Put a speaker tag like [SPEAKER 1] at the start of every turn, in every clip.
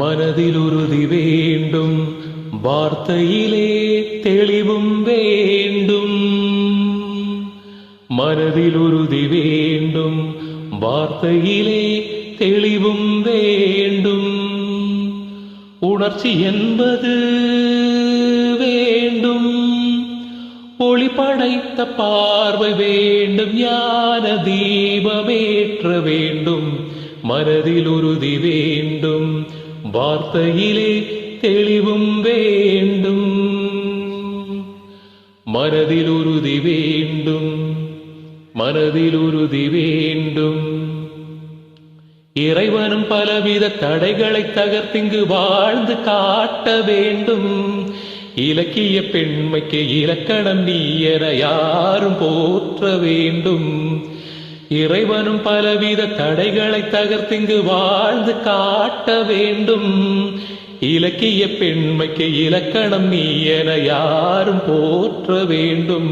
[SPEAKER 1] மனதிலுறுதி வேண்டும், வார்த்தையிலே தெளிவும் வேண்டும். மனதிலுறுதி வேண்டும், வார்த்தையிலே தெளிவும் வேண்டும். உணர்ச்சி என்பது வேண்டும், ஒளி படைத்த பார்வை வேண்டும், ஞான தீபமேற்ற வேண்டும். மனதில் உறுதி வேண்டும், வார்த்தையிலே தெளிவும் வேண்டும். மனதில் உறுதி வேண்டும், மனதில் உறுதி வேண்டும். இறைவனும் பலவித தடைகளை தகர்த்திங்கு வாழ்ந்து காட்ட வேண்டும். இலக்கிய பெண்மைக்கு இலக்கணம் நீ என யாரும் போற்ற வேண்டும். இறைவனும் பலவித தடைகளை தகர்த்திங்கு வாழ்ந்து காட்ட வேண்டும். இலக்கிய பெண்மைக்கு இலக்கணம் நீ என யாரும் போற்ற வேண்டும்.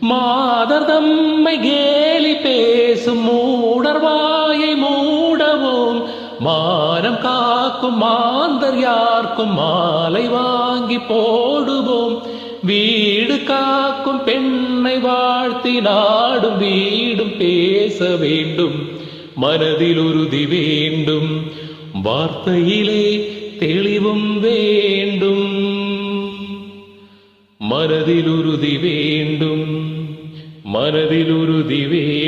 [SPEAKER 1] மாதர் தம்மை கேலி பேசும் மூடர்வாயை மூடவும், மானம் காக்கும் மாந்தர் யார்க்கும் மாலை வாங்கி போடுவோம். வீடு காக்கும் பெண்ணை வாழ்த்தி நாடும் வீடும் பேச வேண்டும். மனதில் உறுதி வேண்டும், வார்த்தையிலே தெளிவும் வேண்டும். மனதில் உறுதி வேண்டும், மனதில் உறுதி வேண்டும்.